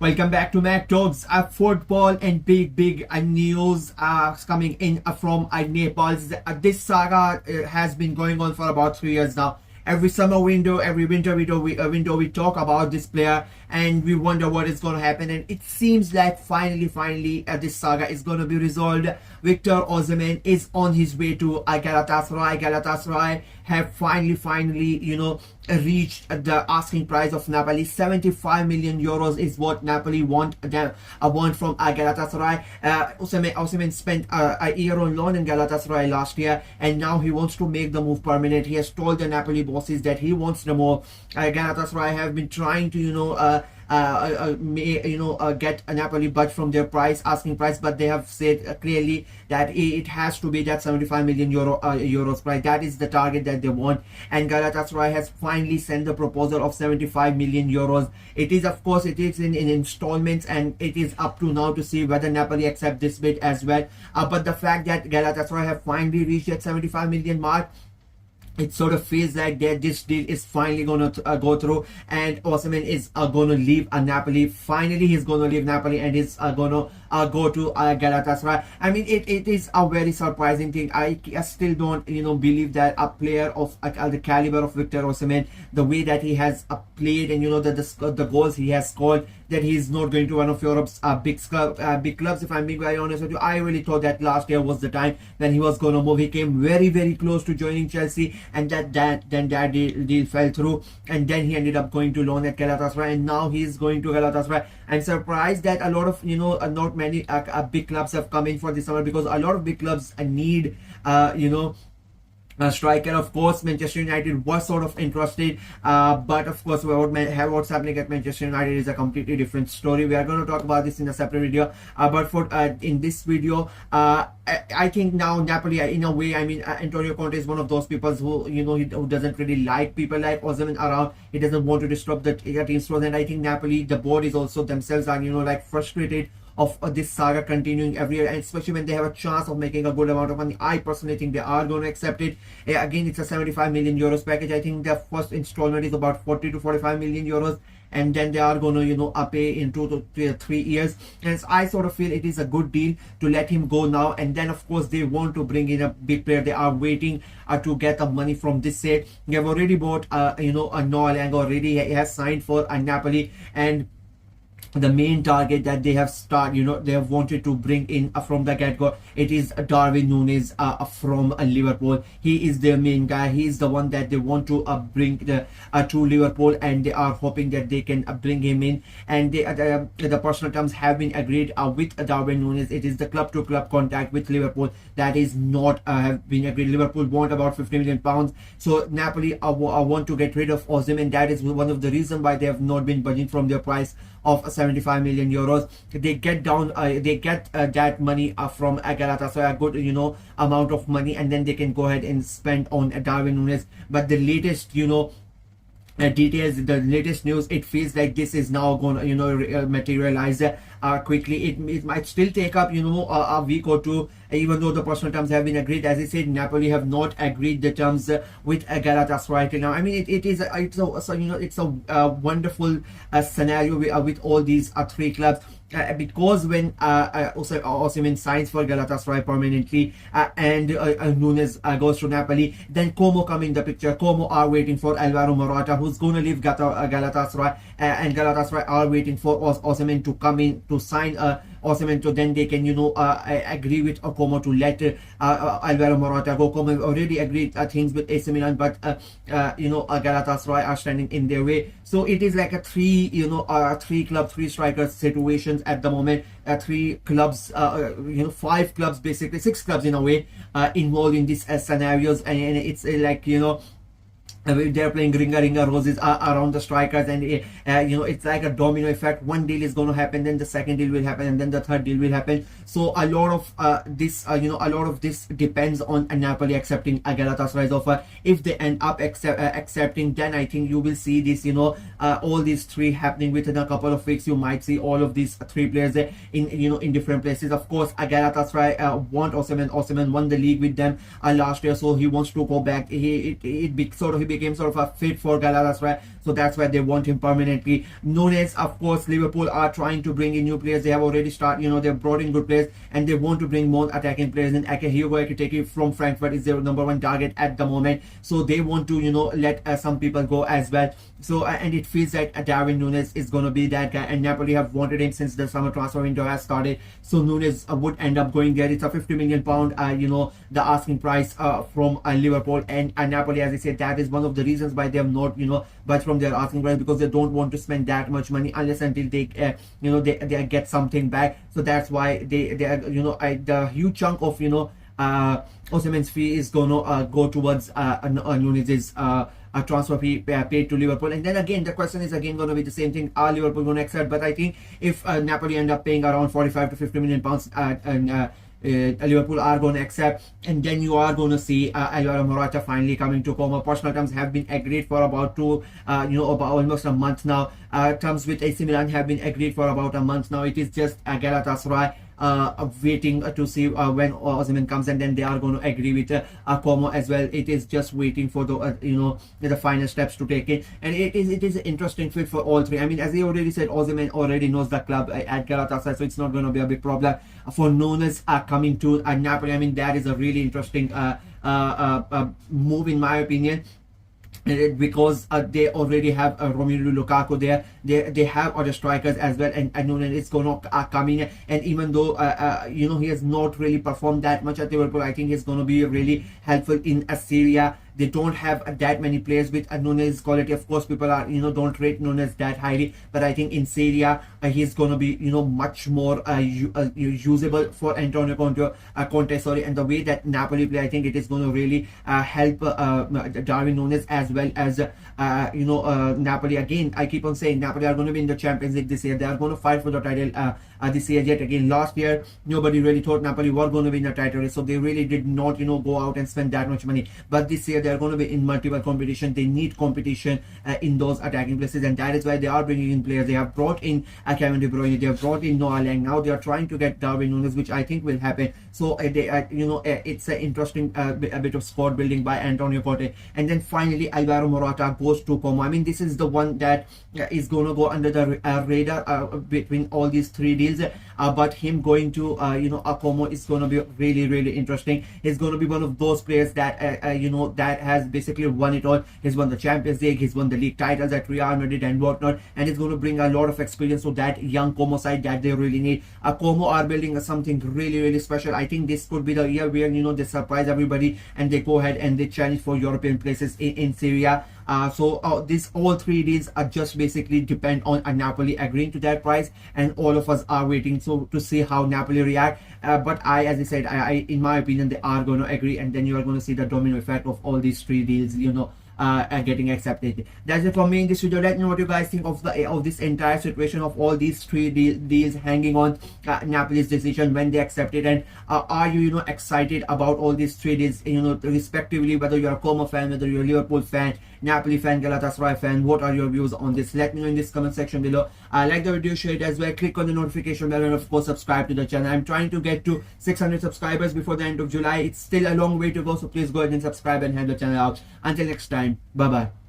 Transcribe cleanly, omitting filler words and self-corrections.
Welcome back to Mac Talks. Football and big news coming in from Nepal. This saga has been going on for about 3 years now. Every summer window, every winter window, we talk about this player and we wonder what is going to happen. And it seems like finally, this saga is going to be resolved. Victor Osimehn is on his way to Galatasaray. Galatasaray have finally, reached the asking price of Napoli. 75 million euros is what Napoli want from Galatasaray. Osimehn spent a year on loan in Galatasaray last year, and now he wants to make the move permanent. He has told the Napoli bosses that he wants the move. Galatasaray have been trying to get a Napoli budge from their asking price, but they have said clearly that it has to be that 75 million euros price. That is the target that they want, and Galatasaray has finally sent the proposal of 75 million euros. It is, of course, it is in installments, and it is up to now to see whether Napoli accept this bid as well. But the fact that Galatasaray have finally reached that 75 million mark, it sort of feels like that this deal is finally going to go through, and Osimehn is going to leave Napoli. Finally, he's going to leave Napoli and is going to go to Galatasaray. I mean, it is a very surprising thing. I still don't, believe that a player of the caliber of Victor Osimehn, the way that he has played, and the goals he has scored, that he's not going to one of Europe's big clubs. If I'm being very honest with you, I really thought that last year was the time when he was going to move. He came very close to joining Chelsea, and then that deal fell through, and then he ended up going to loan at Galatasaray, and now he's going to Galatasaray. I'm surprised that a lot of not many big clubs have come in for this summer, because a lot of big clubs need a striker. Of course, Manchester United was sort of interested, but of course what's happening at Manchester United is a completely different story. We are going to talk about this in a separate video, but for in this video, I think now Napoli, in a way, I mean, Antonio Conte is one of those people who who doesn't really like people like Osimehn around. He doesn't want to disrupt the team's flow, and I think Napoli, the board, is also themselves are frustrated of this saga continuing every year, and especially when they have a chance of making a good amount of money. I personally think they are going to accept it. Again, it's a 75 million euros package. I think the first installment is about 40 to 45 million euros, and then they are going to pay in 2 to 3 years. And I sort of feel it is a good deal to let him go now, and then of course they want to bring in a big player. They are waiting to get the money from this side. They have already bought a Noah Lang already. He has signed for Napoli, and the main target that they have they have wanted to bring in from the get-go, it is Darwin Núñez from Liverpool. He is their main guy. He is the one that they want to bring to Liverpool, and they are hoping that they can bring him in, and the personal terms have been agreed with Darwin Núñez. It is the club-to-club contact with Liverpool that is not have been agreed. Liverpool want about 50 million pounds, so Napoli want to get rid of Osimehn. That is one of the reasons why they have not been budging from their price of 75 million euros. They get that money from Galatasaray, a good amount of money, and then they can go ahead and spend on Darwin Núñez. But the latest details, the latest news, it feels like this is now going to materialize quickly. It might still take up a week or two, even though the personal terms have been agreed. As I said, Napoli have not agreed the terms with Galatasaray till now. I mean, it's a wonderful scenario with all these three clubs. Because when Osimehn signs for Galatasaray permanently, and Núñez goes to Napoli, then Como come in the picture. Como are waiting for Alvaro Morata, who's going to leave Galatasaray, and Galatasaray are waiting for Osimehn to come in to sign Osimehn, so then they can agree with Como to let Alvaro Morata go. Como already agreed things with AC Milan, but Galatasaray are standing in their way. So it is like a three strikers situations at the moment. Three clubs, 5 clubs, basically 6 clubs in a way, involved in these scenarios, and it's like they're playing ringa roses around the strikers, and it's like a domino effect. One deal is going to happen, then the second deal will happen, and then the third deal will happen. So a lot of this depends on Napoli accepting Galatasaray's offer. If they end up accepting, then I think you will see this all these three happening within a couple of weeks. You might see all of these 3 players in different places. Of course, Galatasaray want Osimehn. Osimehn won the league with them last year, so he wants to go back. He became sort of a fit for Galatasaray, so that's why they want him permanently. Nunes, of course, Liverpool are trying to bring in new players. They have already started, they've brought in good players, and they want to bring more attacking players in. Hugo Ekitike from Frankfurt is their number one target at the moment, so they want to let some people go as well. So and it feels like Darwin Nunes is going to be that guy, and Napoli have wanted him since the summer transfer window has started, so Nunes would end up going there. It's a 50 million pound the asking price from Liverpool, and Napoli, as I said, that is one of the reasons why they have not budged from their asking price, because they don't want to spend that much money unless until they they get something back. So that's why they are the huge chunk of Osimhen's fee is gonna go towards Nunes' a transfer fee paid to Liverpool. And then again, the question is again going to be the same thing: are Liverpool going to accept? But I think if Napoli end up paying around 45 to 50 million pounds, and Liverpool are going to accept, and then you are going to see Alvaro Morata finally coming to Como. Personal terms have been agreed for about about almost a month now. Terms with AC Milan have been agreed for about a month now. It is just Galatasaray waiting to see when Osimhen comes, and then they are going to agree with Como as well. It is just waiting for the the final steps to take it, and it is an interesting fit for all three. I mean, as I already said, Osimhen already knows the club at Galatasaray, so it's not going to be a big problem. For Nunes coming to Napoli, I mean, that is a really interesting move in my opinion, because they already have Romelu Lukaku there. They have other strikers as well, and Nunes is going to come in, and even though he has not really performed that much at Liverpool, I think he's going to be really helpful in Syria. They don't have that many players with Nunes' quality. Of course, people are don't rate Nunes that highly, but I think in Syria he's going to be much more usable for Antonio Conte. Sorry, and the way that Napoli play, I think it is going to really help Darwin Nunes as well as Napoli. Again, I keep on saying Napoli are going to be in the Champions League this year. They are going to fight for the title this year yet again. Last year, nobody really thought Napoli were going to win the title, so they really did not go out and spend that much money. But this year they are going to be in multiple competition. They need competition in those attacking places, and that is why they are bringing in players. They have brought in Kevin De Bruyne, they have brought in Noah Lang. Now they are trying to get Darwin Nunes, which I think will happen. So it's an interesting a bit of squad building by Antonio Conte. And then finally Alvaro Morata goes to Como. I mean, this is the one that is going to go under the radar between all these three deals, but him going to Como is going to be really interesting. He's going to be one of those players that that has basically won it all. He's won the Champions League, he's won the league titles at Real Madrid and whatnot, and he's going to bring a lot of experience to that young Como side that they really need. Como are building something really special. I think this could be the year where they surprise everybody and they go ahead and they challenge for European places in Syria. So these all three deals are just basically depend on Napoli agreeing to that price, and all of us are waiting to see how Napoli react. But as I said, I in my opinion, they are going to agree, and then you are going to see the domino effect of all these three deals getting accepted. That's it for me in this video. Let me know what you guys think of this entire situation of all these three deals hanging on Napoli's decision when they accept it, and are you excited about all these three deals respectively, whether you're a Como fan, whether you're a Liverpool fan, Napoli fan, Galatasaray fan. What are your views on this? Let me know in this comment section below. Like the video, share it as well, click on the notification bell, and of course subscribe to the channel. I'm trying to get to 600 subscribers before the end of July. It's still a long way to go, so please go ahead and subscribe and help the channel out. Until next time, bye bye.